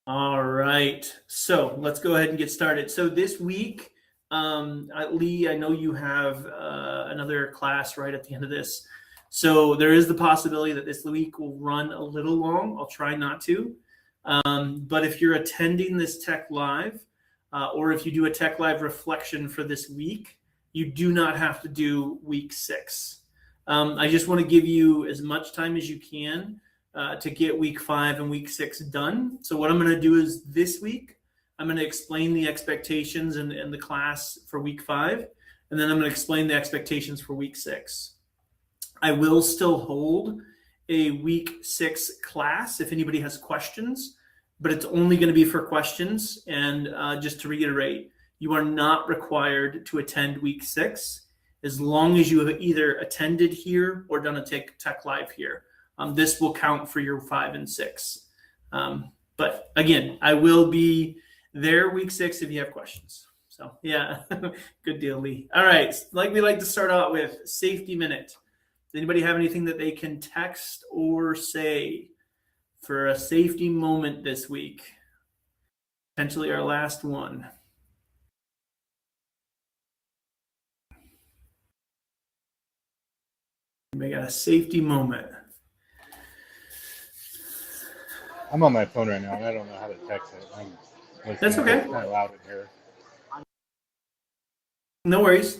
All right, so let's go ahead and get started. So this week, Lee, I know you have another class right at the end of this. So there is the possibility that this week will run a little long. I'll try not to. But if you're attending this Tech Live, or if you do a Tech Live reflection for this week, you do not have to do week 6. I just want to give you as much time as you can to get week 5 and week 6 done. So what I'm going to do is this week, I'm going to explain the expectations and the class for week 5, and then I'm going to explain the expectations for week 6. I will still hold a week 6 class if anybody has questions, but it's only going to be for questions. And just to reiterate, you are not required to attend week 6 as long as you have either attended here or done a Tech Live here. This will count for your 5 and 6. But again, I will be there week 6 if you have questions. So yeah, good deal, Lee. All right, like we like to start out with safety minute. Does anybody have anything that they can text or say for a safety moment this week? Potentially our last one. We got a safety moment. I'm on my phone right now, and I don't know how to text it. That's okay. It's kind of loud in here. No worries.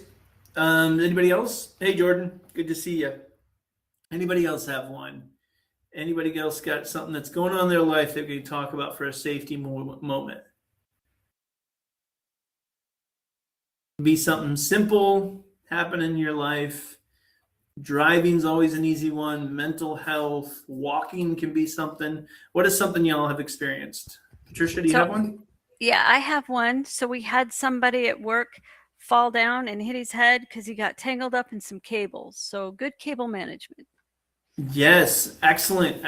Anybody else? Hey, Jordan. Good to see you. Anybody else have one? Anybody else got something that's going on in their life that we can talk about for a safety moment? Be something simple happen in your life. Driving's always an easy one. Mental health, walking can be something. What is something y'all have experienced? Patricia, do you have one? Yeah, I have one. So we had somebody at work fall down and hit his head because he got tangled up in some cables. So good cable management. Yes, excellent.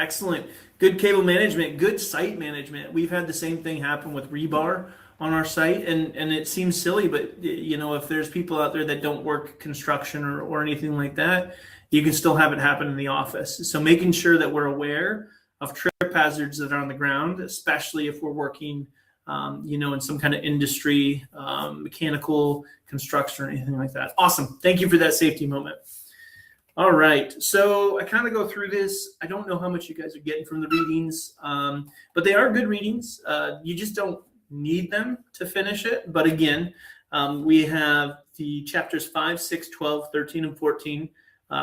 Good cable management, good site management. We've had the same thing happen with rebar on our site, and it seems silly, but if there's people out there that don't work construction or anything like that, you can still have it happen in the office. So making sure that we're aware of trip hazards that are on the ground, especially if we're working in some kind of industry, mechanical construction or anything like that. Awesome. Thank you for that safety moment. All right, so I kind of go through this. I don't know how much you guys are getting from the readings, but they are good readings. You just don't need them to finish it. But again, we have the chapters 5, 6, 12, 13, and 14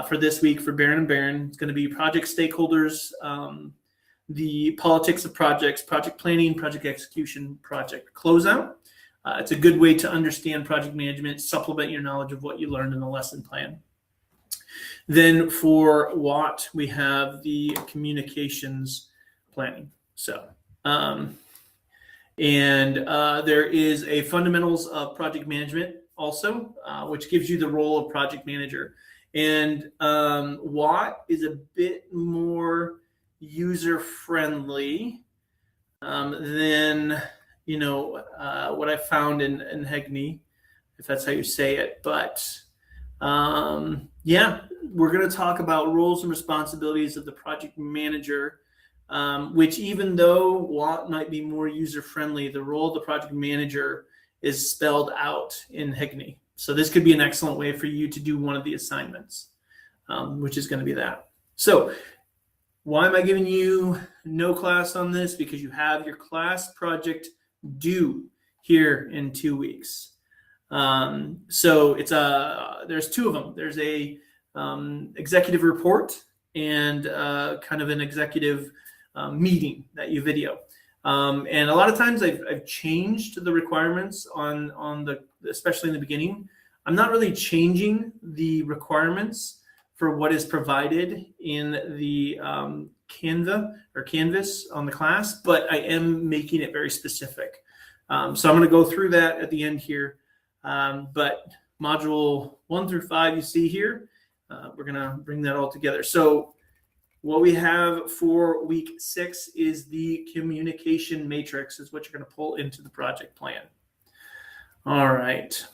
for this week for Baron and Baron. It's going to be project stakeholders, the politics of projects, project planning, project execution, project closeout. It's a good way to understand project management, supplement your knowledge of what you learned in the lesson plan. Then for Watt, we have the communications planning. So, there is a fundamentals of project management also, which gives you the role of project manager. And Watt is a bit more user-friendly than what I found in Hegney, if that's how you say it. But we're going to talk about roles and responsibilities of the project manager, which even though Watt might be more user-friendly, the role of the project manager is spelled out in Hegney. So this could be an excellent way for you to do one of the assignments, which is going to be that. So why am I giving you no class on this? Because you have your class project due here in 2 weeks. So it's there's 2 of them. There's a executive report and kind of an executive meeting that you video. And a lot of times I've changed the requirements on the, especially in the beginning. I'm not really changing the requirements for what is provided in the canvas on the class, but I am making it very specific. So I'm going to go through that at the end here. But module 1 through 5 you see here, we're going to bring that all together. So what we have for week 6 is the communication matrix, is what you're going to pull into the project plan. All right.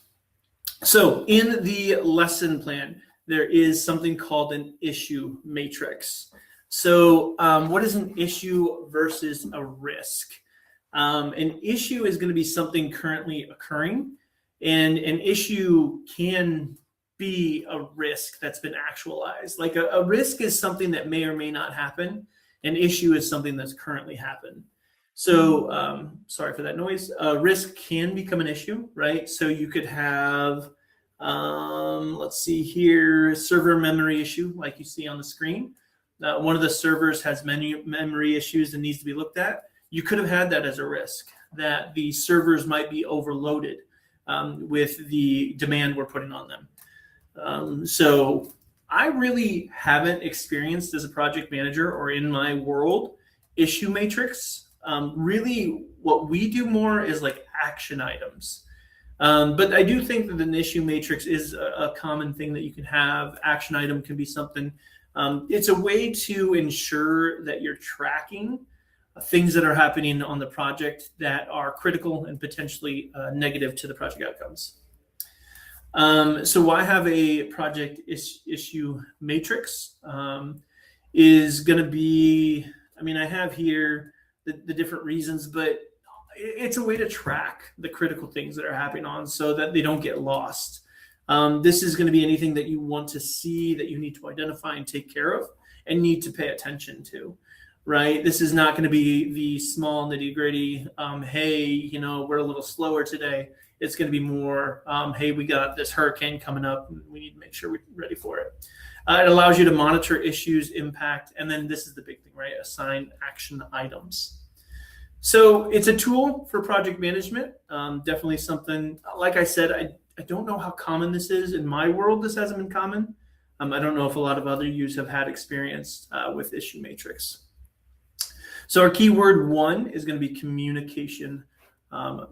So in the lesson plan, there is something called an issue matrix. So what is an issue versus a risk? An issue is going to be something currently occurring, and an issue can be a risk that's been actualized. Like a risk is something that may or may not happen. An issue is something that's currently happened. So sorry for that noise. Risk can become an issue, right? So you could have, let's see here, server memory issue, like you see on the screen. One of the servers has many memory issues and needs to be looked at. You could have had that as a risk, that the servers might be overloaded with the demand we're putting on them. So I really haven't experienced as a project manager or in my world issue matrix. Really what we do more is like action items. But I do think that an issue matrix is a common thing that you can have. Action item can be something. It's a way to ensure that you're tracking things that are happening on the project that are critical and potentially negative to the project outcomes. So why have a project issue matrix is going to be, I mean, I have here the different reasons, but it's a way to track the critical things that are happening on so that they don't get lost. This is going to be anything that you want to see, that you need to identify and take care of and need to pay attention to, right? This is not going to be the small nitty gritty, hey, you know, we're a little slower today. It's going to be more, hey, we got this hurricane coming up. And we need to make sure we're ready for it. It allows you to monitor issues, impact, and then this is the big thing, right? Assign action items. So it's a tool for project management. Definitely something, like I said, I don't know how common this is. In my world, this hasn't been common. I don't know if a lot of other yous have had experience with issue matrix. So our keyword 1 is going to be communication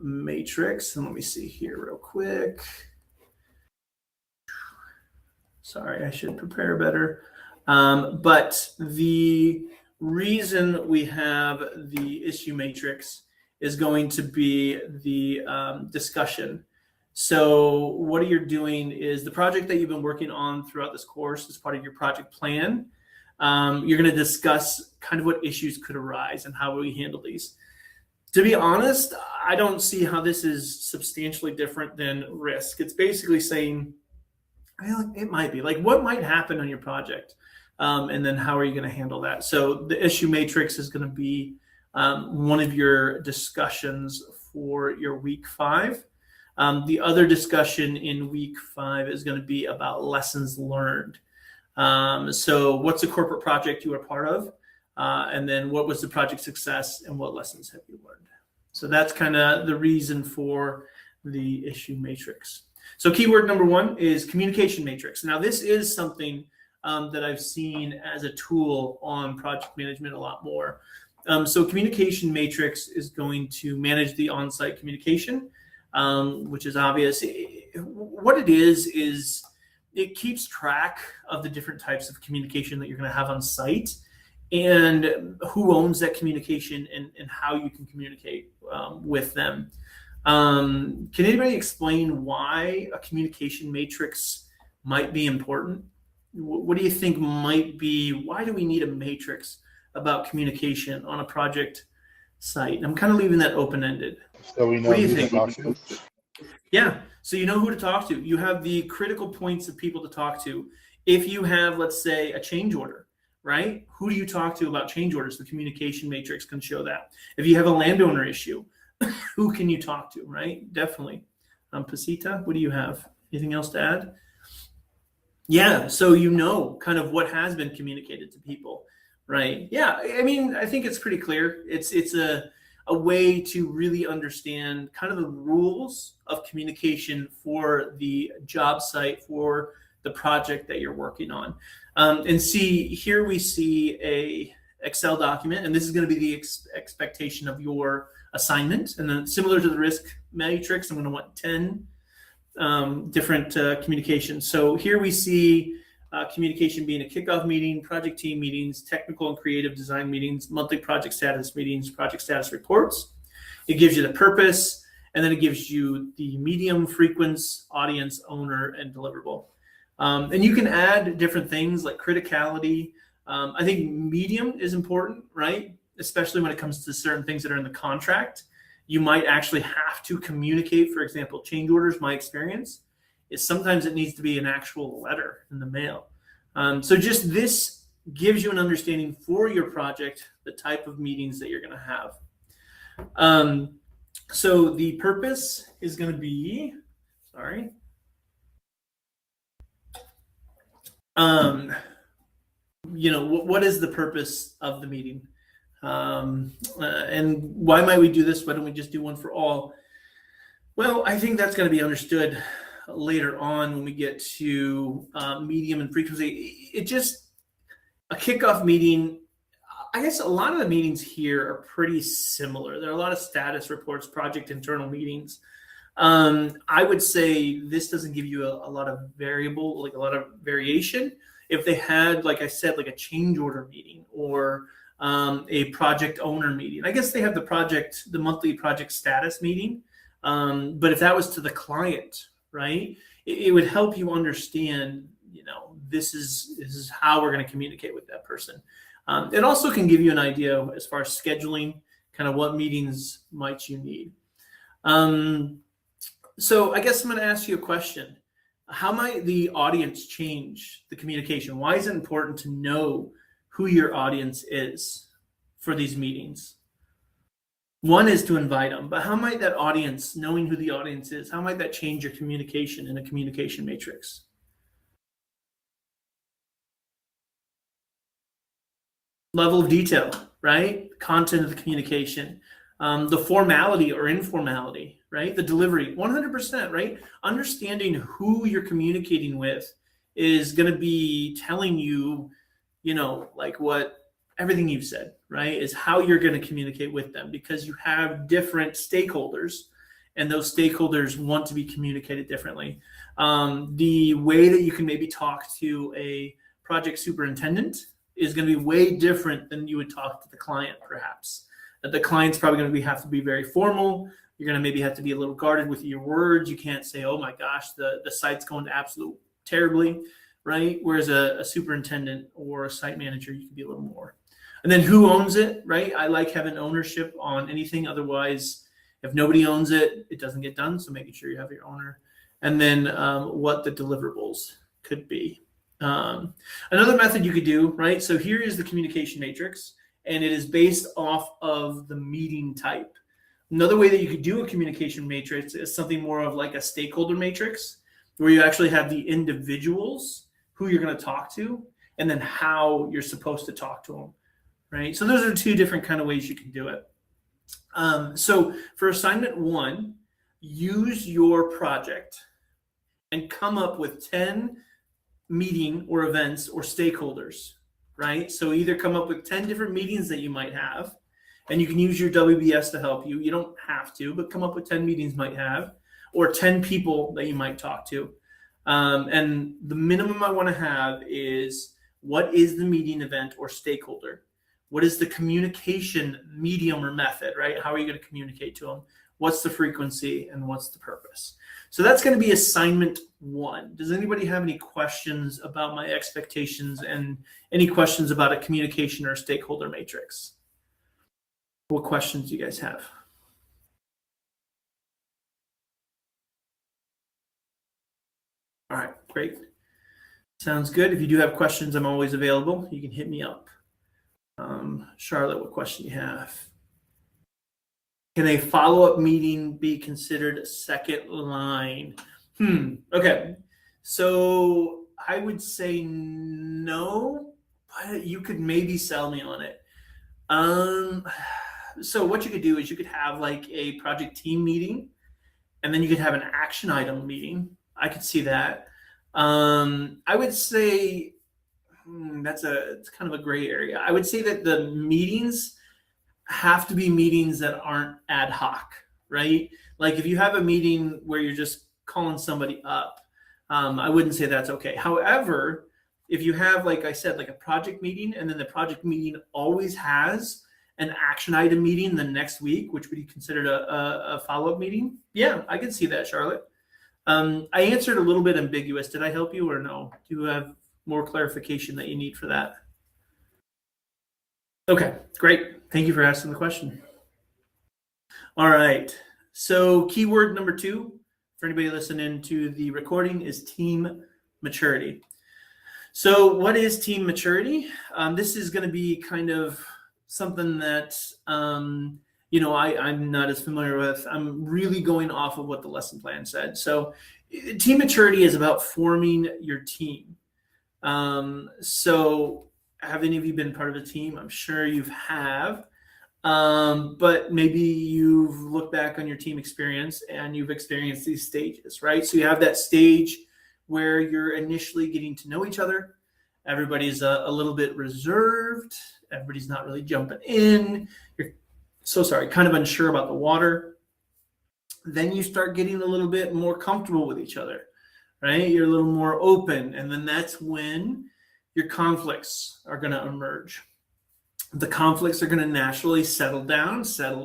matrix. And let me see here real quick. Sorry, I should prepare better. But the reason we have the issue matrix is going to be the discussion. So what you're doing is the project that you've been working on throughout this course as part of your project plan. You're going to discuss kind of what issues could arise and how we handle these. To be honest, I don't see how this is substantially different than risk. It's basically saying, well, it might be like what might happen on your project, and then how are you going to handle that? So the issue matrix is going to be one of your discussions for your week 5. The other discussion in week 5 is going to be about lessons learned. So what's a corporate project you are part of? And then what was the project success and what lessons have you learned? So that's kind of the reason for the issue matrix. So keyword number 1 is communication matrix. Now this is something that I've seen as a tool on project management a lot more. So communication matrix is going to manage the on-site communication, which is obvious. What it is it keeps track of the different types of communication that you're going to have on site and who owns that communication and how you can communicate with them. Can anybody explain why a communication matrix might be important? What do you think might be, why do we need a matrix about communication on a project site? And I'm kind of leaving that open-ended. So we know What do you who to think? talk to. Yeah, so you know who to talk to. You have the critical points of people to talk to. If you have, let's say, a change order, right? Who do you talk to about change orders? The communication matrix can show that. If you have a landowner issue, who can you talk to, right? Definitely. Pasita, what do you have? Anything else to add? Yeah, so you know kind of what has been communicated to people, right? Yeah, I mean, I think it's pretty clear. It's a way to really understand kind of the rules of communication for the job site, for the project that you're working on. And see, here we see a Excel document, and this is going to be the expectation of your assignment. And then similar to the risk matrix, I'm going to want 10 different communications. So here we see communication being a kickoff meeting, project team meetings, technical and creative design meetings, monthly project status meetings, project status reports. It gives you the purpose, and then it gives you the medium, frequency, audience, owner, and deliverable. And you can add different things like criticality. I think medium is important, right? Especially when it comes to certain things that are in the contract. you might actually have to communicate. For example, change orders, my experience is sometimes it needs to be an actual letter in the mail. So just this gives you an understanding for your project, the type of meetings that you're going to have. So the purpose is going to be, what is the purpose of the meeting? And why might we do this? Why don't we just do one for all? Well, I think that's going to be understood later on when we get to medium and frequency. A kickoff meeting, I guess a lot of the meetings here are pretty similar. There are a lot of status reports, project internal meetings. I would say this doesn't give you a lot of a lot of variation. If they had, like I said, like a change order meeting or a project owner meeting, I guess they have the monthly project status meeting. But if that was to the client, right, it would help you understand, this is how we're going to communicate with that person. It also can give you an idea as far as scheduling, kind of what meetings might you need. So I guess I'm going to ask you a question. How might the audience change the communication? Why is it important to know who your audience is for these meetings? One is to invite them, but how might that audience, knowing who the audience is, how might that change your communication in a communication matrix? Level of detail, right? Content of the communication, the formality or informality, right? The delivery, 100%, right? Understanding who you're communicating with is going to be telling you, like what everything you've said, right, is how you're going to communicate with them, because you have different stakeholders and those stakeholders want to be communicated differently. The way that you can maybe talk to a project superintendent is going to be way different than you would talk to the client, perhaps. The client's probably going to have to be very formal. You're going to maybe have to be a little guarded with your words. You can't say, oh my gosh, the site's going to absolute terribly, right? Whereas a superintendent or a site manager, you can be a little more. And then who owns it, right? I like having ownership on anything. Otherwise, if nobody owns it, it doesn't get done. So making sure you have your owner. And then what the deliverables could be. Another method you could do, right? So here is the communication matrix, and it is based off of the meeting type. Another way that you could do a communication matrix is something more of like a stakeholder matrix, where you actually have the individuals who you're going to talk to, and then how you're supposed to talk to them, right? So those are two different kind of ways you can do it. So for assignment 1, use your project and come up with 10 meeting or events or stakeholders, right? So either come up with 10 different meetings that you might have, and you can use your WBS to help you. You don't have to, but come up with 10 meetings might have, or 10 people that you might talk to. And the minimum I want to have is, what is the meeting event or stakeholder? What is the communication medium or method, right? How are you going to communicate to them? What's the frequency and what's the purpose? So that's going to be assignment 1. Does anybody have any questions about my expectations and any questions about a communication or stakeholder matrix? What questions do you guys have? All right, great. Sounds good. If you do have questions, I'm always available. You can hit me up. Charlotte, what question do you have? Can a follow-up meeting be considered a second line? Okay. So I would say no, but you could maybe sell me on it. So what you could do is you could have like a project team meeting, and then you could have an action item meeting. I could see that. I would say it's kind of a gray area. I would say that the meetings have to be meetings that aren't ad hoc, right? Like if you have a meeting where you're just calling somebody up, I wouldn't say that's okay. However, if you have, like I said, like a project meeting, and then the project meeting always has an action item meeting the next week, which would be considered a follow-up meeting. Yeah, I can see that, Charlotte. I answered a little bit ambiguous. Did I help you or no? Do you have more clarification that you need for that? Okay, great. Thank you for asking the question. All right. So keyword number 2 for anybody listening to the recording is team maturity. So what is team maturity? This is going to be kind of something that, I'm not as familiar with. I'm really going off of what the lesson plan said. So team maturity is about forming your team. So have any of you been part of a team? I'm sure you have. But maybe you've looked back on your team experience and you've experienced these stages, right? So you have that stage where you're initially getting to know each other. Everybody's a little bit reserved. Everybody's not really jumping in. You're kind of unsure about the water. Then you start getting a little bit more comfortable with each other, right? You're a little more open. And then that's when your conflicts are going to emerge. The conflicts are going to naturally settle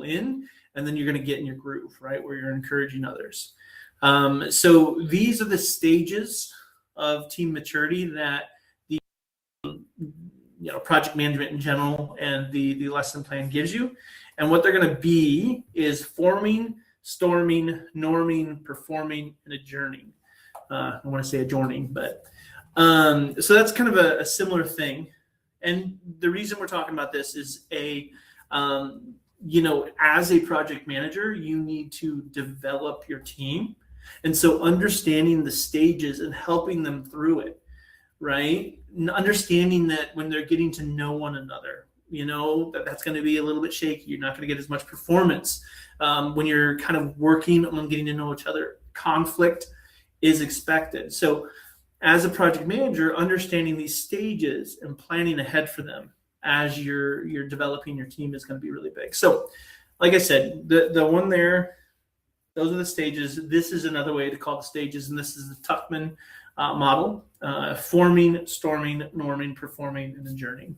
in, and then you're going to get in your groove, right, where you're encouraging others. So these are the stages of team maturity that the project management in general and the lesson plan gives you. And what they're going to be is forming, storming, norming, performing, and adjourning. I want to say adjourning, but so that's kind of a similar thing. And the reason we're talking about this is as a project manager, you need to develop your team. And so understanding the stages and helping them through it, right? Understanding that when they're getting to know one another, that's going to be a little bit shaky. You're not going to get as much performance. When you're kind of working on getting to know each other, conflict is expected. So as a project manager, understanding these stages and planning ahead for them as you're developing your team is going to be really big. So, like I said, the one there, those are the stages. This is another way to call the stages, and this is the Tuckman model: forming, storming, norming, performing, and adjourning.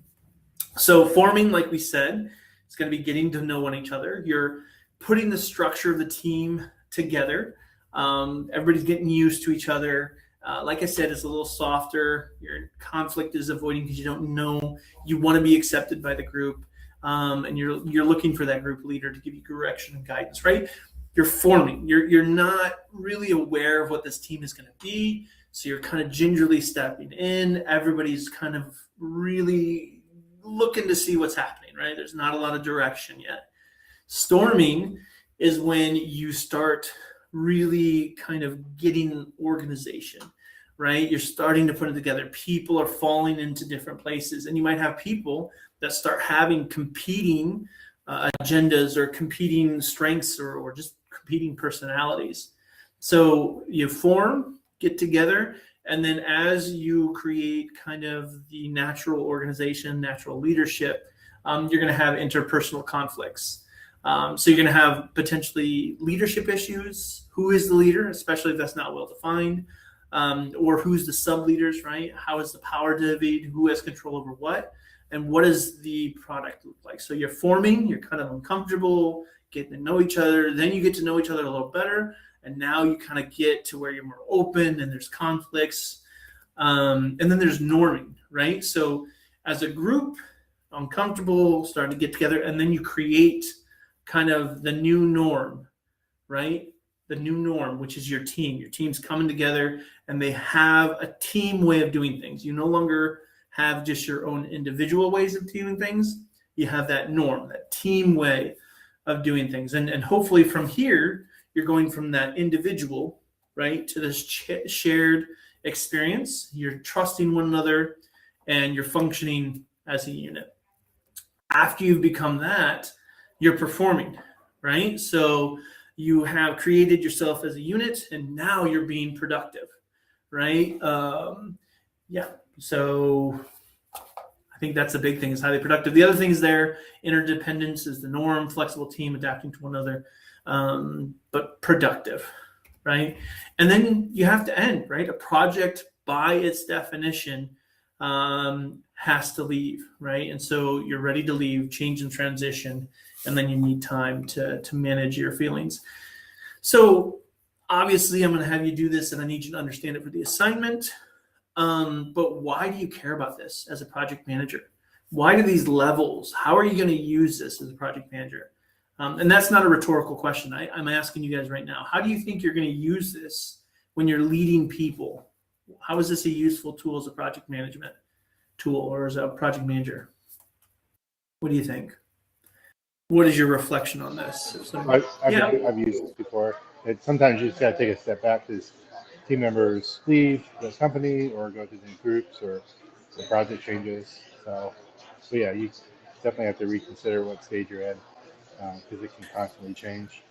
So, forming, like we said, it's going to be getting to know each other. You're putting the structure of the team together. Everybody's getting used to each other. Like I said, it's a little softer. Your conflict is avoiding because you don't know. You want to be accepted by the group, and you're looking for that group leader to give you direction and guidance. Right? You're forming. You're not really aware of what this team is going to be, so you're kind of gingerly stepping in. Everybody's kind of really looking to see what's happening. Right? There's not a lot of direction yet. Storming is when you start really kind of getting organization, right? You're starting to put it together. People are falling into different places, and you might have people that start having competing agendas or competing strengths or just competing personalities. So you form, get together, and then as you create kind of the natural organization, natural leadership, you're going to have interpersonal conflicts. So you're going to have potentially leadership issues. Who is the leader, especially if that's not well defined, or who's the sub-leaders, right? How is the power divided? Who has control over what? And what does the product look like? So you're forming, you're kind of uncomfortable, getting to know each other. Then you get to know each other a little better. And now you kind of get to where you're more open and there's conflicts. And then there's norming, right? So as a group, uncomfortable, starting to get together, and then you create kind of the new norm, right? The new norm, which is your team. Your team's coming together and they have a team way of doing things. You no longer have just your own individual ways of doing things. You have that norm, that team way of doing things. And hopefully from here, you're going from that individual, right, to this shared experience. You're trusting one another and you're functioning as a unit. After you've become that, you're performing, right? So you have created yourself as a unit and now you're being productive, right? So I think that's the big thing, is highly productive. The other things there, interdependence is the norm, flexible team, adapting to one another, but productive, right? And then you have to end, right? A project by its definition has to leave, right? And so you're ready to leave, change and transition, and then you need time to manage your feelings. So obviously I'm going to have you do this and I need you to understand it for the assignment. But why do you care about this as a project manager? Why do these levels? How are you going to use this as a project manager? And that's not a rhetorical question. I'm asking you guys right now. How do you think you're going to use this when you're leading people? How is this a useful tool as a project management tool or as a project manager? What do you think? What is your reflection on this? I've used this before. Sometimes you just got to take a step back because team members leave the company or go to new groups or the project changes. So yeah, you definitely have to reconsider what stage you're in because it can constantly change.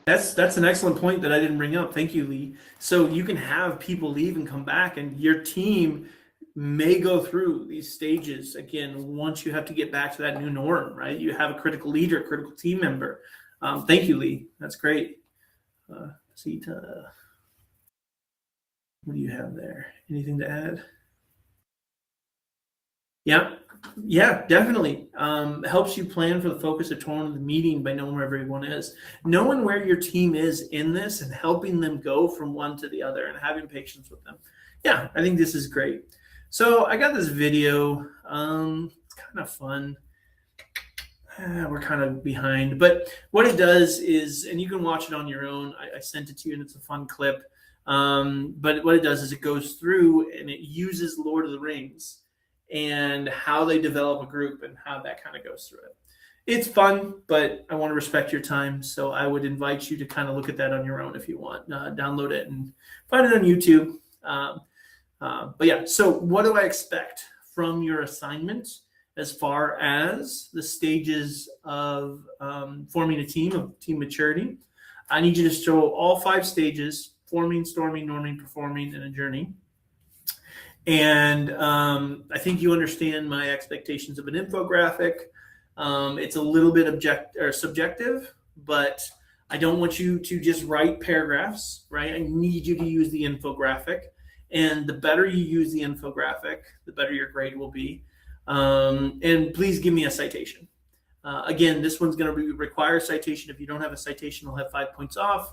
That's an excellent point that I didn't bring up. Thank you, Lee. So you can have people leave and come back, and your team may go through these stages again once you have to get back to that new norm, right? You have a critical leader, critical team member. Thank you, Lee. That's great. Sita, what do you have there? Anything to add? Yeah, definitely. Helps you plan for the focus or tone of the meeting by knowing where everyone is. Knowing where your team is in this and helping them go from one to the other and having patience with them. Yeah, I think this is great. So I got this video. It's kind of fun. We're kind of behind, but what it does is, and you can watch it on your own. I sent it to you and it's a fun clip. But what it does is it goes through and it uses Lord of the Rings and how they develop a group and how that kind of goes through it. It's fun, but I want to respect your time. So I would invite you to kind of look at that on your own if you want. Download it and find it on YouTube. But yeah, so what do I expect from your assignment as far as the stages of forming a team, of team maturity? I need you to show all 5 stages: forming, storming, norming, performing, and adjourning. And I think you understand my expectations of an infographic. It's a little bit subjective, but I don't want you to just write paragraphs, right? I need you to use the infographic. And the better you use the infographic, the better your grade will be. And please give me a citation. Again, this one's going to require a citation. If you don't have a citation, I'll have 5 points off.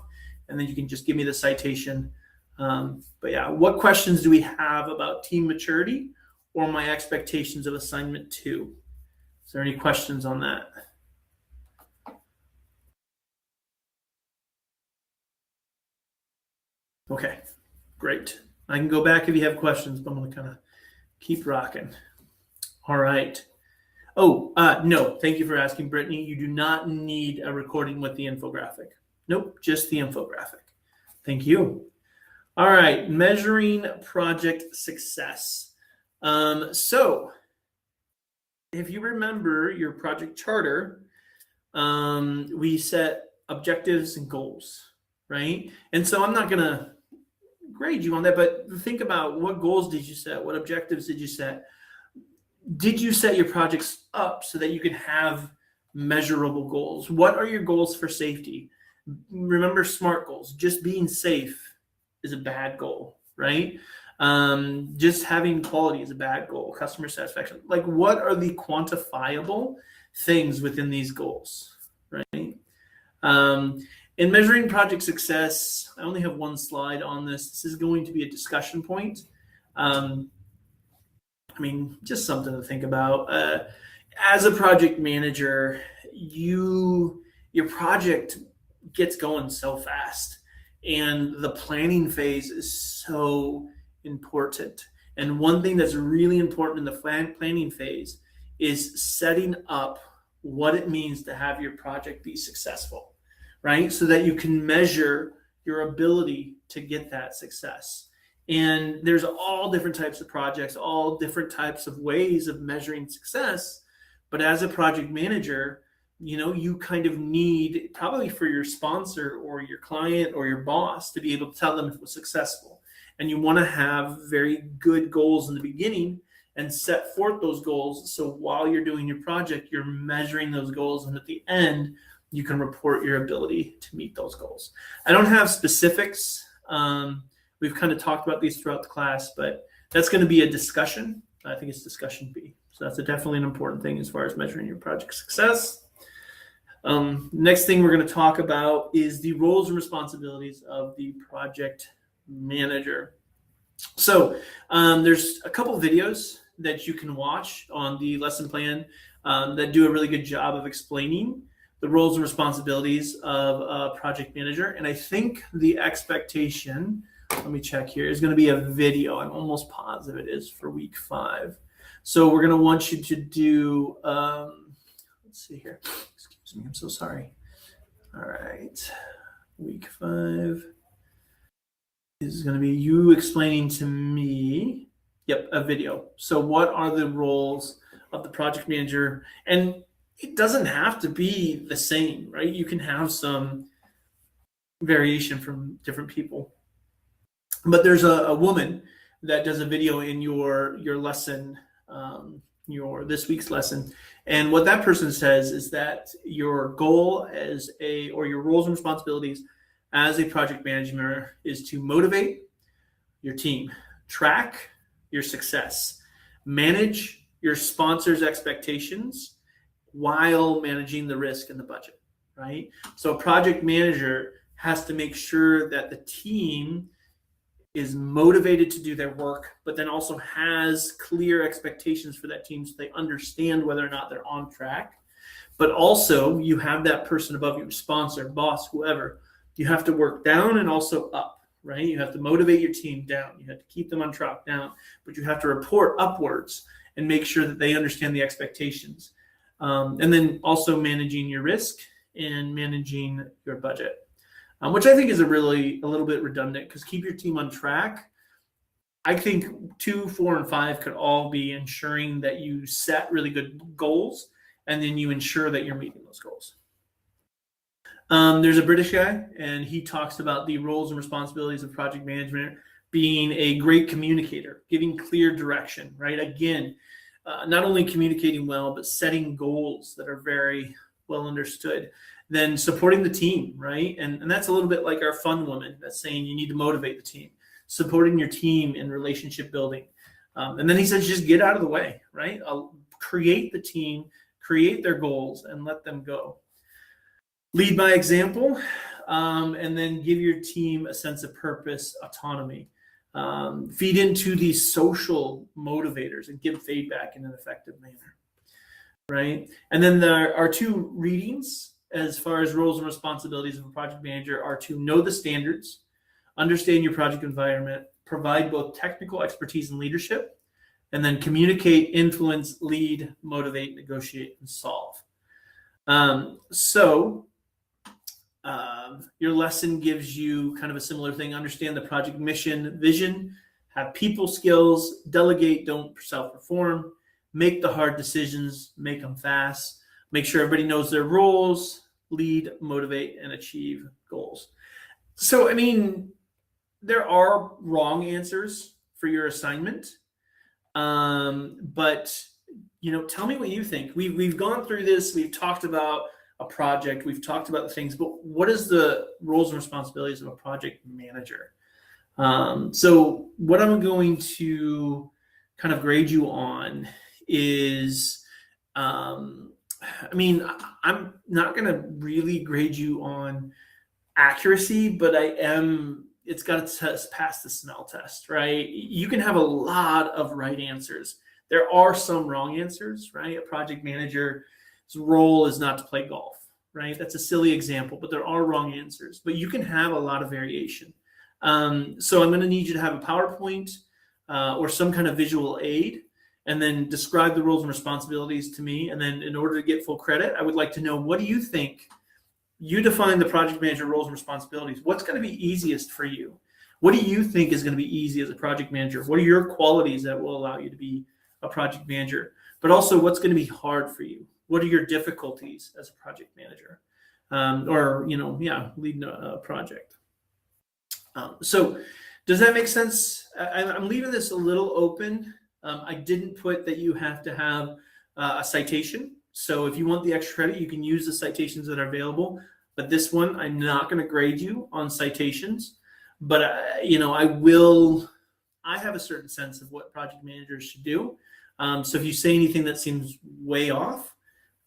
And then you can just give me the citation. But yeah, what questions do we have about team maturity or my expectations of assignment 2? Is there any questions on that? Okay, great. I can go back if you have questions, but I'm going to kind of keep rocking. All right. Oh, no, thank you for asking, Brittany. You do not need a recording with the infographic. Nope, just the infographic. Thank you. All right, measuring project success. So if you remember your project charter, we set objectives and goals, right? And so I'm not going to grade you on that, but think about what goals did you set? What objectives did you set? Did you set your projects up so that you can have measurable goals? What are your goals for safety? Remember SMART goals. Just being safe is a bad goal, right? Just having quality is a bad goal. Customer satisfaction. Like, what are the quantifiable things within these goals, right? In measuring project success, I only have one slide on this. This is going to be a discussion point. Just something to think about. As a project manager, your project gets going so fast, and the planning phase is so important. And one thing that's really important in the planning phase is setting up what it means to have your project be successful, right? So that you can measure your ability to get that success. And there's all different types of projects, all different types of ways of measuring success. But as a project manager, you kind of need, probably for your sponsor or your client or your boss, to be able to tell them if it was successful. And you want to have very good goals in the beginning and set forth those goals. So while you're doing your project, you're measuring those goals. And at the end, you can report your ability to meet those goals. I don't have specifics. We've kind of talked about these throughout the class, but that's going to be a discussion. I think it's discussion B. So that's definitely an important thing as far as measuring your project success. Next thing we're going to talk about is the roles and responsibilities of the project manager. So there's a couple of videos that you can watch on the lesson plan that do a really good job of explaining the roles and responsibilities of a project manager. And I think the expectation, let me check here, is going to be a video. I'm almost positive it is for week 5. So we're going to want you to do, let's see here. Excuse me, I'm so sorry. All right. Week 5 is going to be you explaining to me, yep, a video. So what are the roles of the project manager? And it doesn't have to be the same, right? You can have some variation from different people. But there's a woman that does a video in your lesson, your this week's lesson. And what that person says is that your goal or your roles and responsibilities as a project manager is to motivate your team, track your success, manage your sponsors' expectations while managing the risk and the budget, right? So a project manager has to make sure that the team is motivated to do their work, but then also has clear expectations for that team so they understand whether or not they're on track. But also you have that person above you, sponsor, boss, whoever. You have to work down and also up, right? You have to motivate your team down. You have to keep them on track down, but you have to report upwards and make sure that they understand the expectations. And then also managing your risk and managing your budget, which I think is a little bit redundant, because keep your team on track. I think 2, 4, and 5 could all be ensuring that you set really good goals and then you ensure that you're meeting those goals. There's a British guy, and he talks about the roles and responsibilities of project management being a great communicator, giving clear direction, right? Again, not only communicating well, but setting goals that are very well understood. Then supporting the team, right? And that's a little bit like our fun woman that's saying you need to motivate the team, supporting your team in relationship building. And then he says, just get out of the way, right? Create the team, create their goals, and let them go. Lead by example, and then give your team a sense of purpose, autonomy. Feed into these social motivators and give feedback in an effective manner, right? And then there are 2 readings as far as roles and responsibilities of a project manager are to know the standards, understand your project environment, provide both technical expertise and leadership, and then communicate, influence, lead, motivate, negotiate, and solve. Your lesson gives you kind of a similar thing. Understand the project mission, vision, have people skills, delegate, don't self-perform, make the hard decisions, make them fast, make sure everybody knows their roles, lead, motivate, and achieve goals. So, I mean, there are wrong answers for your assignment, but tell me what you think. We've gone through this. We've talked about a project. We've talked about the things, but what is the roles and responsibilities of a project manager? So what I'm going to kind of grade you on is, I'm not going to really grade you on accuracy, but it's got to pass the smell test, right? You can have a lot of right answers. There are some wrong answers, right? A project manager's role is not to play golf, right? That's a silly example, but there are wrong answers. But you can have a lot of variation. So I'm going to need you to have a PowerPoint or some kind of visual aid, and then describe the roles and responsibilities to me. And then in order to get full credit, I would like to know, what do you think? You define the project manager roles and responsibilities. What's going to be easiest for you? What do you think is going to be easy as a project manager? What are your qualities that will allow you to be a project manager? But also, what's going to be hard for you? What are your difficulties as a project manager? Leading a project. So does that make sense? I'm leaving this a little open. I didn't put that you have to have a citation. So if you want the extra credit, you can use the citations that are available. But this one, I'm not going to grade you on citations. But, I have a certain sense of what project managers should do. So if you say anything that seems way off,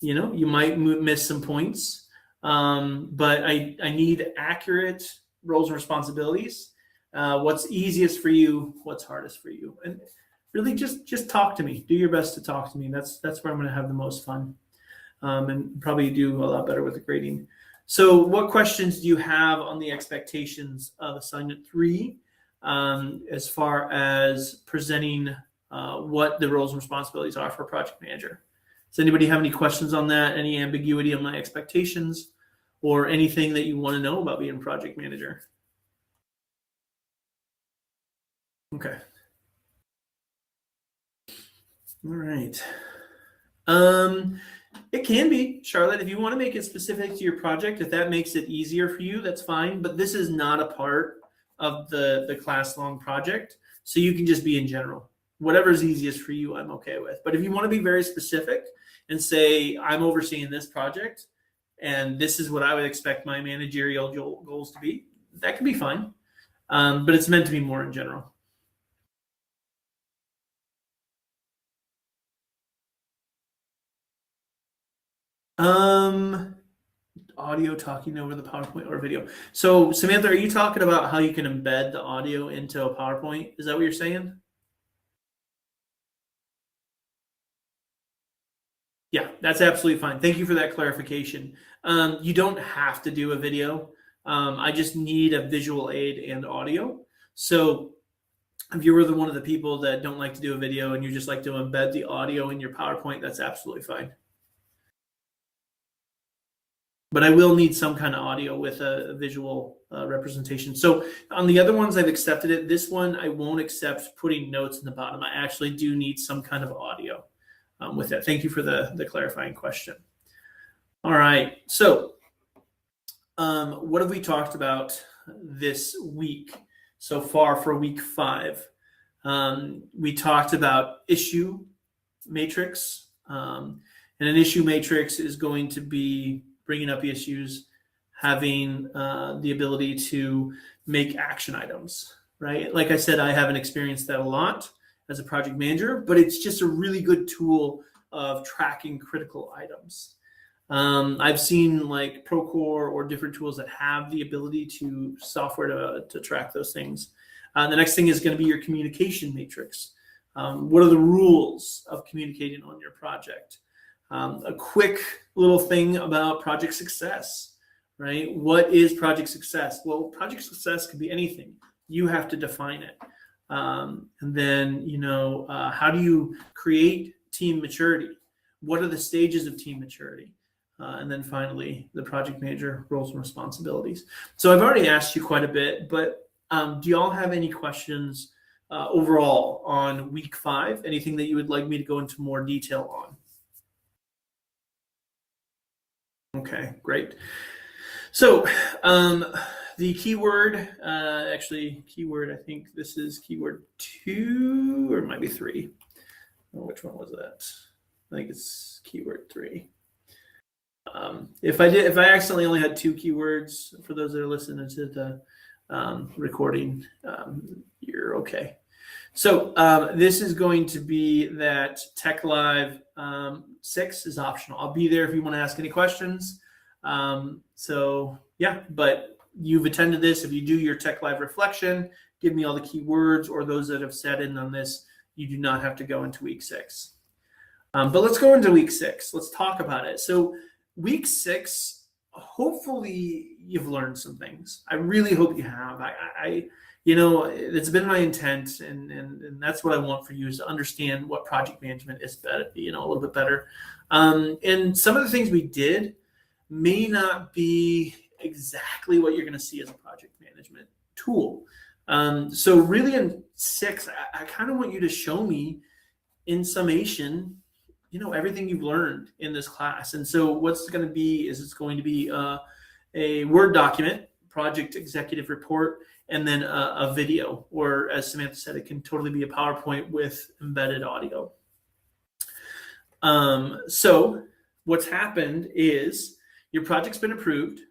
you might miss some points. But I need accurate roles and responsibilities. What's easiest for you? What's hardest for you? And really just talk to me. Do your best to talk to me. That's where I'm going to have the most fun. and probably do a lot better with the grading. So what questions do you have on the expectations of assignment 3 as far as presenting what the roles and responsibilities are for a project manager? Does anybody have any questions on that? Any ambiguity on my expectations or anything that you want to know about being a project manager? Okay. All right. It can be, Charlotte, if you want to make it specific to your project, if that makes it easier for you, that's fine. But this is not a part of the class-long project, so you can just be in general. Whatever's easiest for you, I'm okay with. But if you want to be very specific and say, I'm overseeing this project, and this is what I would expect my managerial goals to be, that can be fine. But it's meant to be more in general. Audio talking over the PowerPoint or video. So Samantha, are you talking about how you can embed the audio into a PowerPoint? Is that what you're saying? Yeah, that's absolutely fine. Thank you for that clarification. You don't have to do a video. I just need a visual aid and audio. So if you were one of the people that don't like to do a video and you just like to embed the audio in your PowerPoint, that's absolutely fine. But I will need some kind of audio with a visual representation. So on the other ones, I've accepted it. This one, I won't accept putting notes in the bottom. I actually do need some kind of audio with that. Thank you for the clarifying question. All right. So what have we talked about this week so far for week 5? We talked about issue matrix. And an issue matrix is going to be bringing up issues, having the ability to make action items, right? Like I said, I haven't experienced that a lot as a project manager, but it's just a really good tool of tracking critical items. I've seen like Procore or different tools that have the ability to software to track those things. The next thing is going to be your communication matrix. What are the rules of communicating on your project? A quick little thing about project success, right? What is project success? Well, project success could be anything. You have to define it. And then, how do you create team maturity? What are the stages of team maturity? And then finally, the project manager roles and responsibilities. So I've already asked you quite a bit, but do y'all have any questions overall on week 5? Anything that you would like me to go into more detail on? Okay, great. So the keyword, I think this is keyword 2, or it might be 3. Oh, which one was that? I think it's keyword 3. If I accidentally only had 2 keywords, for those that are listening to the recording, you're okay. So this is going to be that Techlive 6 is optional. I'll be there if you want to ask any questions. So yeah, but you've attended this. If you do your Techlive reflection, give me all the keywords, or those that have sat in on this, you do not have to go into week 6. But let's go into week 6. Let's talk about it. So week 6, hopefully you've learned some things. I really hope you have. It's been my intent, and that's what I want for you, is to understand what project management is better, a little bit better. And some of the things we did may not be exactly what you're going to see as a project management tool. So really in 6, I kind of want you to show me in summation, everything you've learned in this class. And so what's going to be is it's going to be a Word document, project executive report, and then a video, or as Samantha said, it can totally be a PowerPoint with embedded audio. So what's happened is your project's been approved.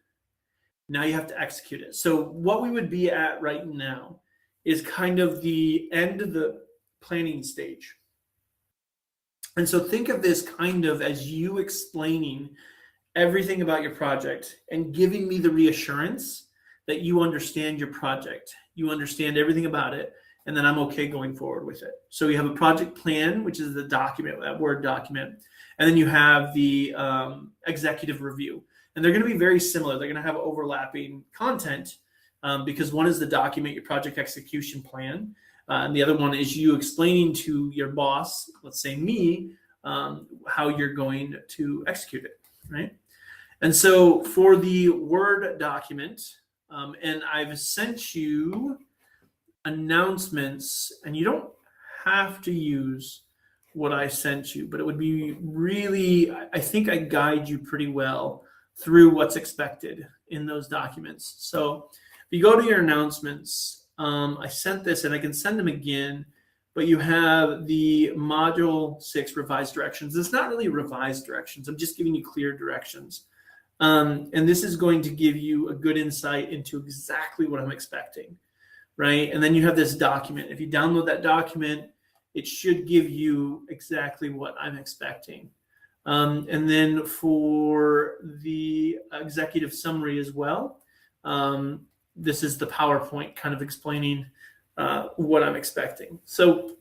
Now you have to execute it. So what we would be at right now is kind of the end of the planning stage. And so think of this kind of as you explaining everything about your project and giving me the reassurance that you understand your project, you understand everything about it, and then I'm okay going forward with it. So you have a project plan, which is the document, that Word document, and then you have the executive review. And they're going to be very similar. They're going to have overlapping content because one is the document, your project execution plan, and the other one is you explaining to your boss, let's say me, how you're going to execute it, right? And so for the Word document, and I've sent you announcements, and you don't have to use what I sent you, but it would be really, I think I guide you pretty well through what's expected in those documents. So if you go to your announcements, I sent this and I can send them again, but you have the module 6 revised directions. It's not really revised directions. I'm just giving you clear directions. And this is going to give you a good insight into exactly what I'm expecting, right? And then you have this document. If you download that document, it should give you exactly what I'm expecting. And then for the executive summary as well, this is the PowerPoint kind of explaining what I'm expecting. So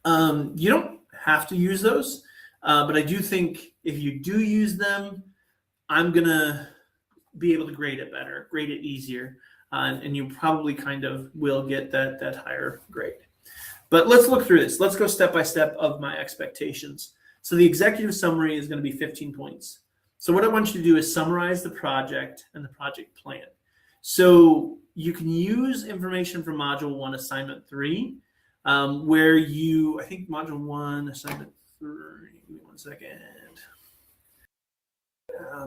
you don't have to use those, but I do think if you do use them, I'm going to be able to grade it better, grade it easier, and you probably kind of will get that higher grade. But let's look through this. Let's go step by step of my expectations. So the executive summary is going to be 15 points. So what I want you to do is summarize the project and the project plan. So you can use information from Module 1, Assignment 3, where I think Module 1, Assignment 3, give me one second.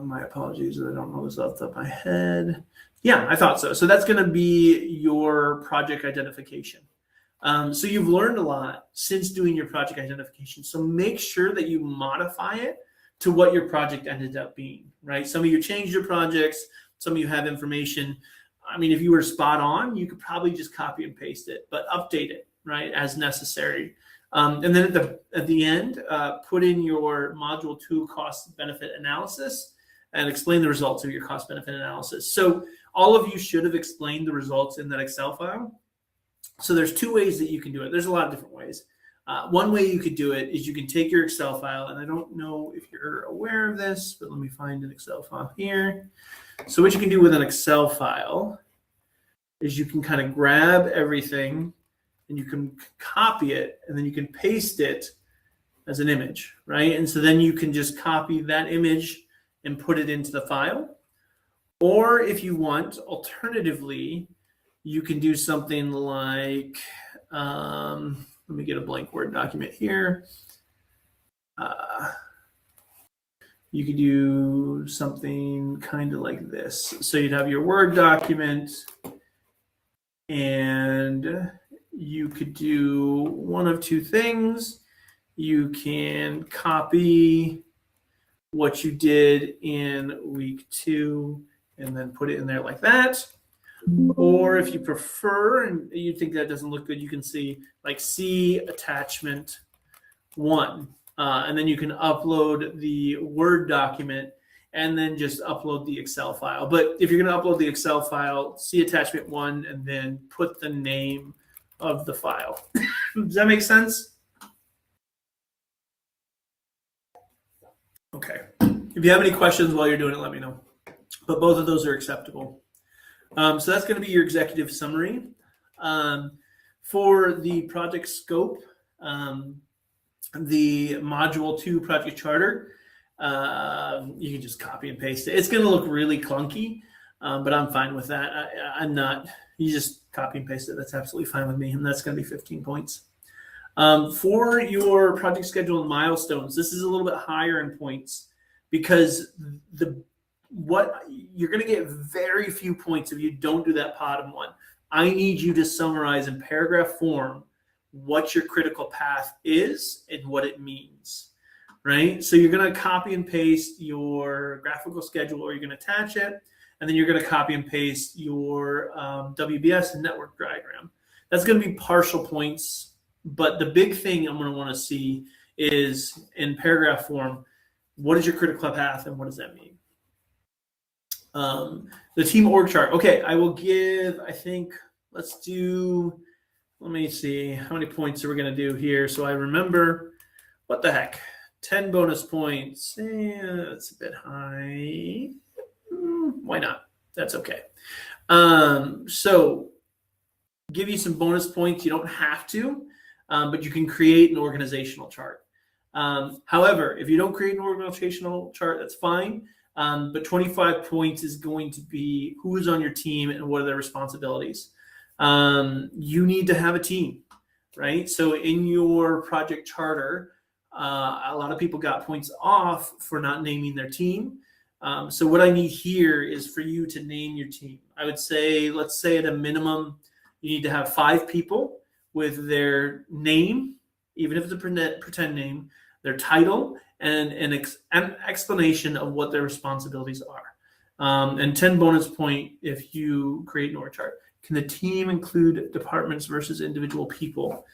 My apologies, I don't know this off the top of my head. Yeah, I thought so. So that's going to be your project identification. So you've learned a lot since doing your project identification. So make sure that you modify it to what your project ended up being, right? Some of you changed your projects. Some of you have information. I mean, if you were spot on, you could probably just copy and paste it, but update it, right, as necessary. And then at the end, put in your Module 2 cost benefit analysis and explain the results of your cost benefit analysis. So all of you should have explained the results in that Excel file. So there's two ways that you can do it. There's a lot of different ways. One way you could do it is you can take your Excel file, and I don't know if you're aware of this, but let me find an Excel file here. So what you can do with an Excel file is you can kind of grab everything and you can copy it, and then you can paste it as an image, right? And so then you can just copy that image and put it into the file. Or if you want, alternatively, you can do something like, let me get a blank Word document here. You could do something kind of like this. So you'd have your Word document, and you could do one of two things. You can copy what you did in week 2 and then put it in there like that. Or if you prefer and you think that doesn't look good, you can see attachment 1. And then you can upload the Word document and then just upload the Excel file. But if you're going to upload the Excel file, see attachment 1 and then put the name of the file. Does that make sense? Okay. If you have any questions while you're doing it, let me know. But both of those are acceptable. So that's going to be your executive summary. For the project scope, the Module 2 project charter, you can just copy and paste it. It's going to look really clunky, but I'm fine with that. I'm not. You just copy and paste it. That's absolutely fine with me, and that's going to be 15 points. For your project schedule and milestones, this is a little bit higher in points because you're going to get very few points if you don't do that bottom one. I need you to summarize in paragraph form what your critical path is and what it means, right? So you're going to copy and paste your graphical schedule, or you're going to attach it, and then you're going to copy and paste your WBS and network diagram. That's going to be partial points, but the big thing I'm going to want to see is in paragraph form, what is your critical path and what does that mean? The team org chart. Okay, I will give, I think, let's do let me see how many points are we going to do here so I remember. What the heck? 10 bonus points. That's a bit high. Why not? That's okay. So give you some bonus points. You don't have to, but you can create an organizational chart. However, if you don't create an organizational chart, that's fine. But 25 points is going to be who is on your team and what are their responsibilities. You need to have a team, right? So in your project charter, a lot of people got points off for not naming their team. So what I need here is for you to name your team. I would say, let's say at a minimum, you need to have 5 people with their name, even if it's a pretend name, their title, and an explanation of what their responsibilities are. And 10 bonus point if you create an org chart. Can the team include departments versus individual people?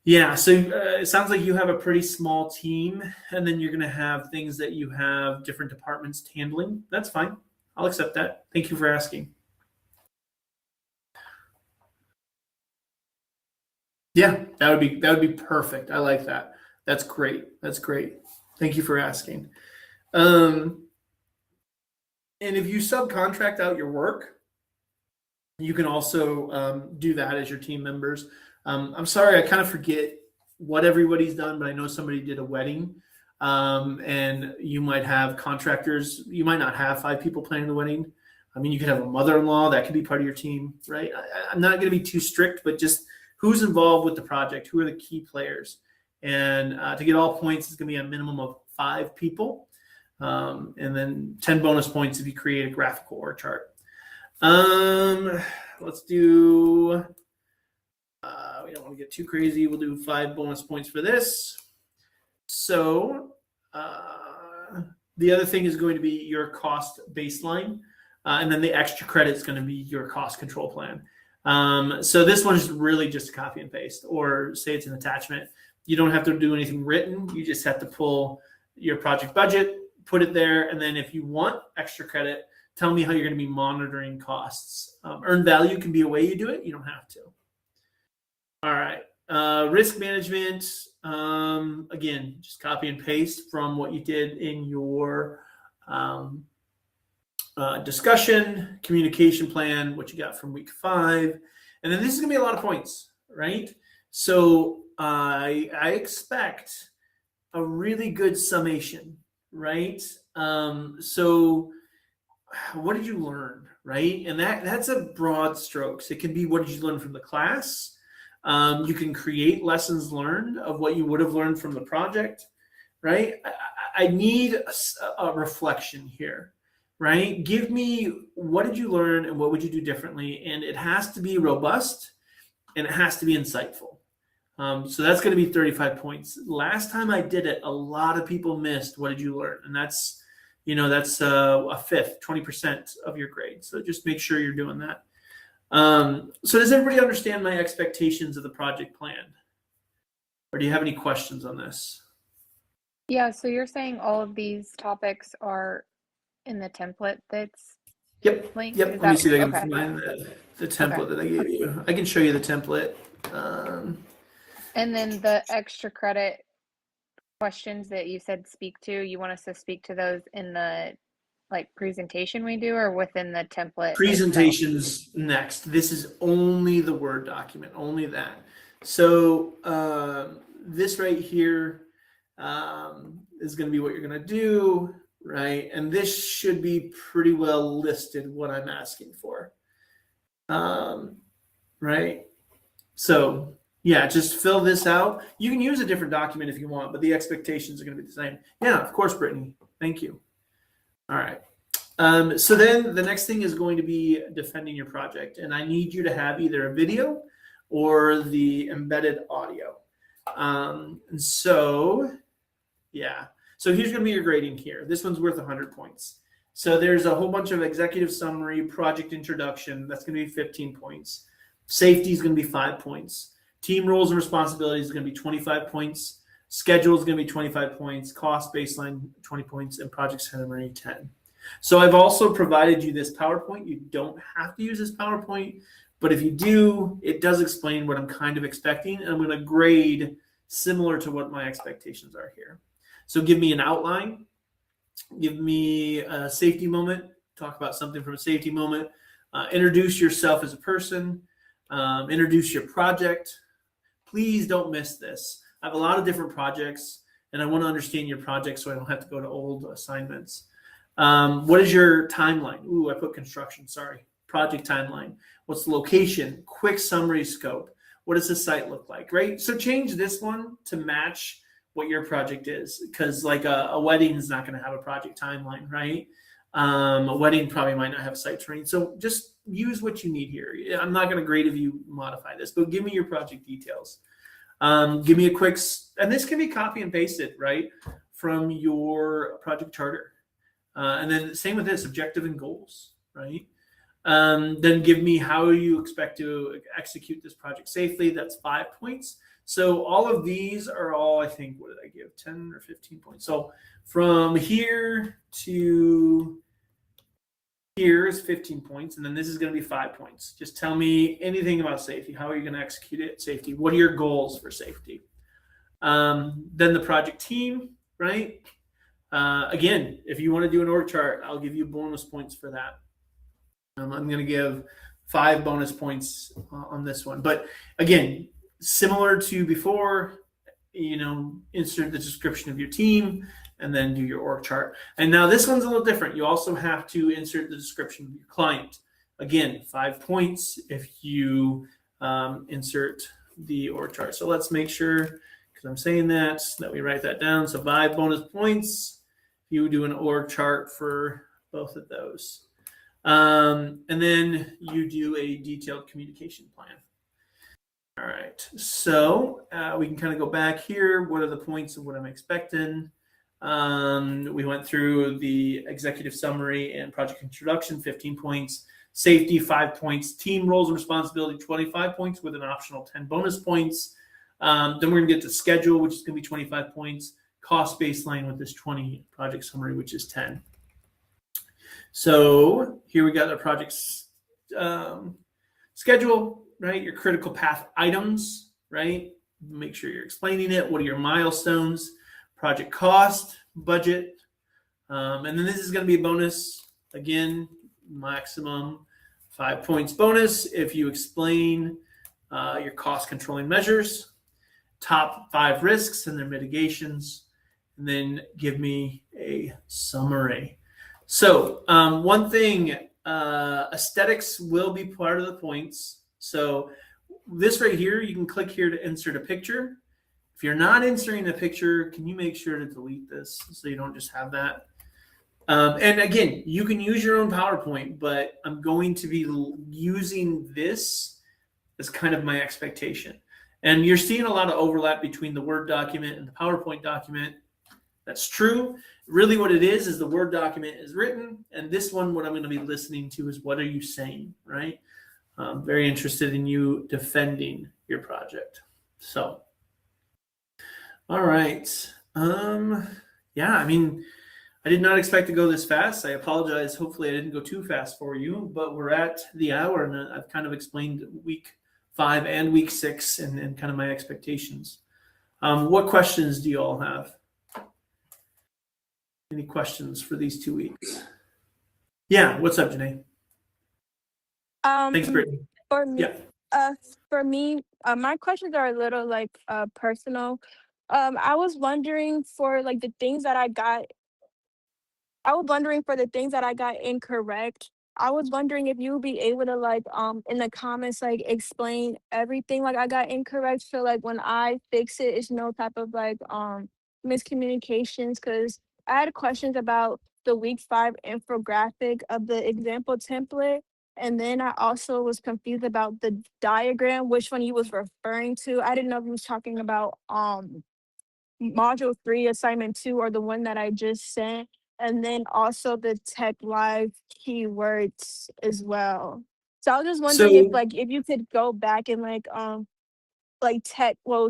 Yeah, so it sounds like you have a pretty small team, and then you're going to have things that you have different departments handling. That's fine. I'll accept that. Thank you for asking. Yeah, that would be perfect. I like that. That's great. That's great. Thank you for asking. And if you subcontract out your work, you can also do that as your team members. I'm sorry, I kind of forget what everybody's done, but I know somebody did a wedding, and you might have contractors. You might not have 5 people planning the wedding. I mean, you could have a mother-in-law that could be part of your team, right? I'm not going to be too strict, but just who's involved with the project, who are the key players. And to get all points, it's going to be a minimum of 5 people. And then 10 bonus points if you create a graphical org chart. Let's do, we don't want to get too crazy. We'll do 5 bonus points for this. So the other thing is going to be your cost baseline. And then the extra credit is going to be your cost control plan. So this one is really just a copy and paste, or say it's an attachment. You don't have to do anything written. You just have to pull your project budget, put it there, and then if you want extra credit, tell me how you're going to be monitoring costs. Earned value can be a way you do it. You don't have to. All right. Risk management, again, just copy and paste from what you did in your discussion, communication plan, what you got from week 5. And then this is going to be a lot of points, right? So I expect a really good summation, right? So what did you learn, right? And that's a broad strokes. It can be what did you learn from the class? You can create lessons learned of what you would have learned from the project, right? I need a reflection here, right? Give me what did you learn and what would you do differently? And it has to be robust and it has to be insightful. So that's going to be 35 points. Last time I did it, a lot of people missed what did you learn? And that's a fifth, 20% of your grade. So just make sure you're doing that. So does everybody understand my expectations of the project plan? Or do you have any questions on this? Yeah, so you're saying all of these topics are in the template that's linked? Yep. Let me see if I can okay. find the template that I gave you. I can show you the template. And then the extra credit questions that you said speak to, you want us to speak to those in the presentation we do, or within the template? Presentations next. This is only the Word document, only that. So this right here is going to be what you're going to do, right? And this should be pretty well listed what I'm asking for, right? So yeah, just fill this out. You can use a different document if you want, but the expectations are going to be the same. Yeah, of course, Brittany. Thank you. All right. So then the next thing is going to be defending your project. And I need you to have either a video or the embedded audio. And so, yeah. So here's going to be your grading here. This one's worth 100 points. So there's a whole bunch of executive summary, project introduction. That's going to be 15 points. Safety is going to be 5 points. Team roles and responsibilities is going to be 25 points. Schedule is going to be 25 points. Cost baseline, 20 points. And project summary, 10. So I've also provided you this PowerPoint. You don't have to use this PowerPoint, But if you do, it does explain what I'm kind of expecting, and I'm going to grade similar to what my expectations are here. So give me an outline, give me a safety moment, talk about something from a safety moment, introduce yourself as a person, introduce your project. Please don't miss this. I have a lot of different projects, and I want to understand your project so I don't have to go to old assignments. What is your timeline? Ooh, I put construction, sorry. Project timeline. What's the location? Quick summary scope. What does the site look like, right? So change this one to match what your project is, because like a wedding is not going to have a project timeline, right? A wedding probably might not have site training. So just use what you need here. I'm not going to grade if you modify this, but give me your project details. Give me a quick, and this can be copy and pasted, right, from your project charter. And then same with this, objective and goals, right? Then give me how you expect to execute this project safely. That's 5 points. So all of these are all, I think, what did I give? 10 or 15 points. So from here to here is 15 points, and then this is going to be 5 points. Just tell me anything about safety. How are you going to execute it? Safety. What are your goals for safety? Then the project team, right? Again, if you want to do an org chart, I'll give you bonus points for that. I'm going to give 5 bonus points on this one. But again, similar to before, insert the description of your team and then do your org chart. And now this one's a little different. You also have to insert the description of your client. Again, 5 points if you insert the org chart. So let's make sure, because I'm saying that we write that down. So 5 bonus points. You do an org chart for both of those. And then you do a detailed communication plan. All right, so we can kind of go back here. What are the points of what I'm expecting? We went through the executive summary and project introduction, 15 points. Safety, 5 points. Team roles and responsibility, 25 points with an optional 10 bonus points. Then we're going to get to schedule, which is going to be 25 points. Cost baseline with this 20, project summary, which is 10. So here we got our project schedule, right? Your critical path items, right? Make sure you're explaining it. What are your milestones? Project cost, budget. And then this is going to be a bonus. Again, maximum 5 points bonus if you explain your cost controlling measures, top 5 risks and their mitigations, and then give me a summary. So one thing, aesthetics will be part of the points. So this right here, you can click here to insert a picture. If you're not inserting a picture, can you make sure to delete this so you don't just have that? And again, you can use your own PowerPoint, but I'm going to be using this as kind of my expectation. And you're seeing a lot of overlap between the Word document and the PowerPoint document. That's true. Really what it is the Word document is written, and this one, what I'm going to be listening to is what are you saying, right? I'm very interested in you defending your project. So, all right. Yeah, I mean, I did not expect to go this fast. I apologize. Hopefully I didn't go too fast for you, but we're at the hour, and I've kind of explained week 5 and week 6 and kind of my expectations. What questions do you all have? Any questions for these 2 weeks? Yeah, what's up, Janae? Thanks, Brittany. For me, Yeah. my questions are a little personal. I was wondering for the things that I got. I was wondering for the things that I got incorrect. I was wondering if you would be able to in the comments explain everything I got incorrect, so when I fix it, it's no type of miscommunications. Because I had questions about the week 5 infographic of the example template, and then I also was confused about the diagram, which one you was referring to. I didn't know if you was talking about module 3 assignment 2 or the one that I just sent. And then also the Techlive keywords as well. So I was just wondering if you could go back and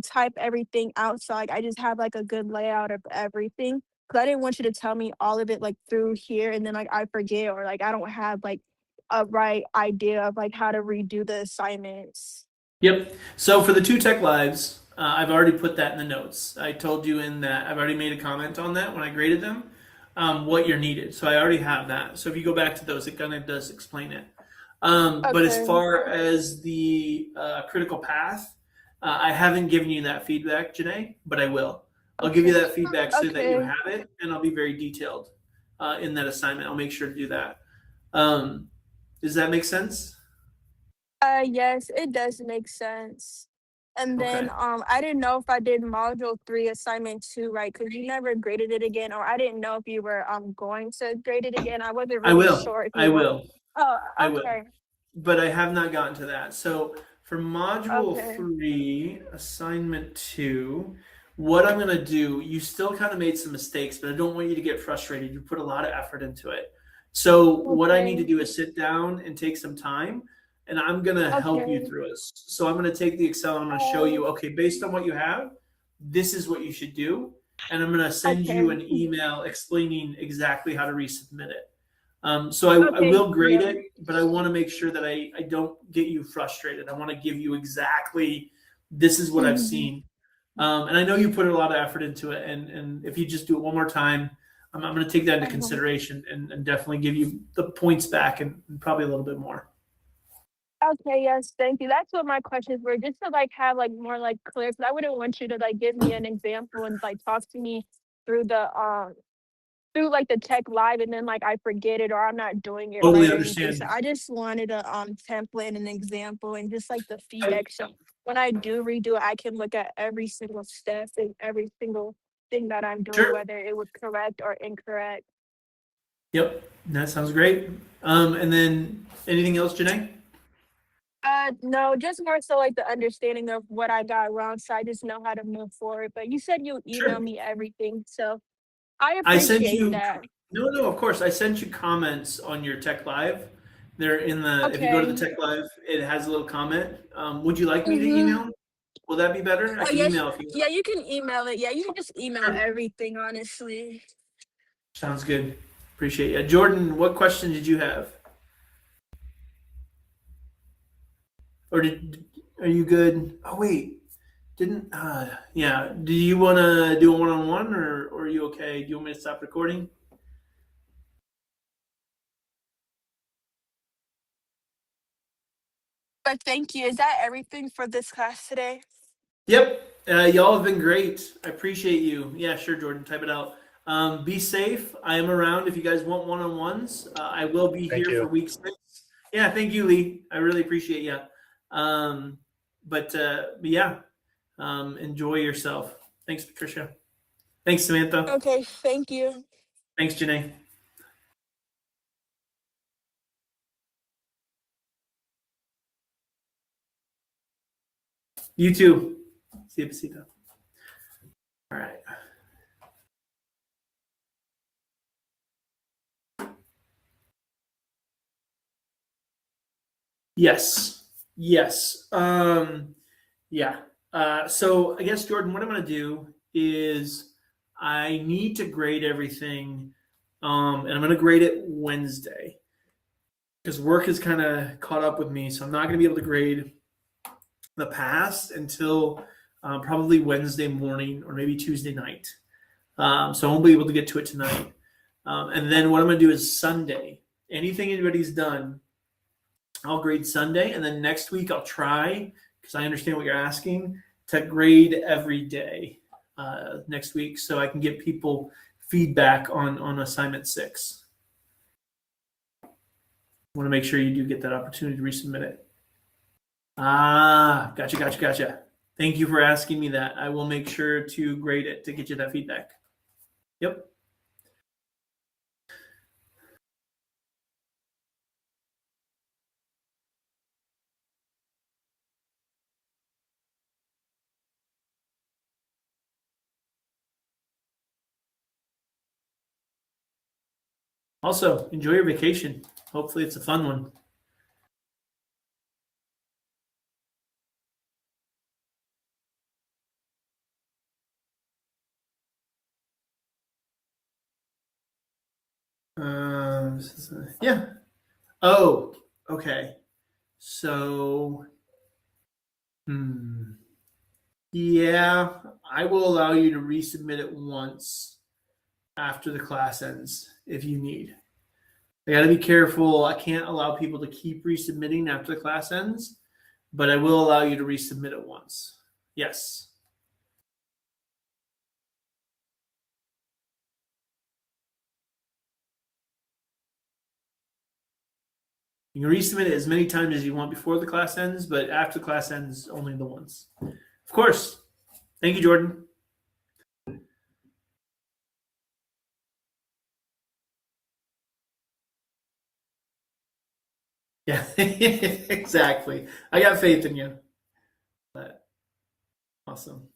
type everything out, so I just have a good layout of everything. Because I didn't want you to tell me all of it through here, and then I forget, or I don't have a right idea of like how to redo the assignments. Yep. So for the two tech lives, I've already put that in the notes. I told you in that I've already made a comment on that when I graded them, what you're needed. So I already have that. So if you go back to those, it kind of does explain it. But as Okay. far as the critical path, I haven't given you that feedback, Janae, but I will. I'll give you Okay. that feedback so that you Okay. have it, and I'll be very detailed in that assignment. I'll make sure to do that. Um, does that make sense? Yes, it does make sense. And then Okay. I didn't know if I did module 3 assignment 2 right, because you never graded it again, or I didn't know if you were going to grade it again. I wasn't I really will. sure if I you want. will. Oh, I will. okay. But I have not gotten to that. So for module Okay. 3, assignment 2, what I'm going to do, you still kind of made some mistakes, but I don't want you to get frustrated. You put a lot of effort into it. So what I need to Okay. do is sit down and take some time, and I'm going to help you Okay. through it. So I'm going to take the Excel and I'm going to show you, okay, based on what you have, this is what you should do. And I'm going to send you Okay. an email explaining exactly how to resubmit it. So I Okay. will grade Yeah. it, but I want to make sure that I don't get you frustrated. I want to give you exactly this is what I've Mhm. seen. And I know you put a lot of effort into it. And if you just do it one more time, I'm going to take that into Uh-huh. consideration and definitely give you the points back and probably a little bit more. Okay, yes, thank you. That's what my questions were, just to like have like more like clear. Because I wouldn't want you to like give me an example and like talk to me through the through like the tech live, and then like I forget it or I'm not doing it Totally right or anything. So understand. I just wanted a template and an example and just like the I, feedback. So when I do redo it, I can look at every single step and every single thing that I'm doing, sure. whether it was correct or incorrect. Yep. That sounds great. And then anything else, Janae? No, just more so like the understanding of what I got wrong, so I just know how to move forward. But you said you email Sure. me everything, so I I sent appreciate you, that. no, of course. I sent you comments on your Tech Live. They're in the, if you go to the Okay. Tech Live, it has a little comment. Would you like me to Mm-hmm. email? Will that be better? I Oh can yes, email if you yeah, want. you can email it. Yeah, you can just email Sure. everything, honestly. Sounds good. Appreciate it. Jordan, what question did you have? Or are you good? Oh, wait. Didn't, yeah. Do you want to do a one-on-one or are you okay? Do you want me to stop recording? But thank you. Is that everything for this class today? Yep. Y'all have been great. I appreciate you. Yeah, sure, Jordan. Type it out. Be safe. I am around if you guys want one-on-ones. I will be Thank here you. for week 6. Yeah, thank you, Lee. I really appreciate you. But yeah, enjoy yourself. Thanks, Patricia. Thanks, Samantha. Okay, thank you. Thanks, Janae. You too. See you, Besito. All right. Yes. Yes. Yeah. So I guess Jordan, what I'm going to do is I need to grade everything, and I'm going to grade it Wednesday because work has kind of caught up with me. So I'm not going to be able to grade the past until probably Wednesday morning or maybe Tuesday night. So I won't be able to get to it tonight. And then what I'm going to do is Sunday. Anything anybody's done, I'll grade Sunday, and then next week I'll try, because I understand what you're asking, to grade every day next week so I can get people feedback on assignment 6. I want to make sure you do get that opportunity to resubmit it. Gotcha. Thank you for asking me that. I will make sure to grade it to get you that feedback. Yep. Also, enjoy your vacation. Hopefully, it's a fun one. Yeah. Oh, Okay. So, yeah, I will allow you to resubmit it once after the class ends if you need. I got to be careful. I can't allow people to keep resubmitting after the class ends, but I will allow you to resubmit it once. Yes. You can resubmit it as many times as you want before the class ends, but after the class ends, only the once. Of course. Thank you, Jordan. Yeah, exactly. I got faith in you. But awesome.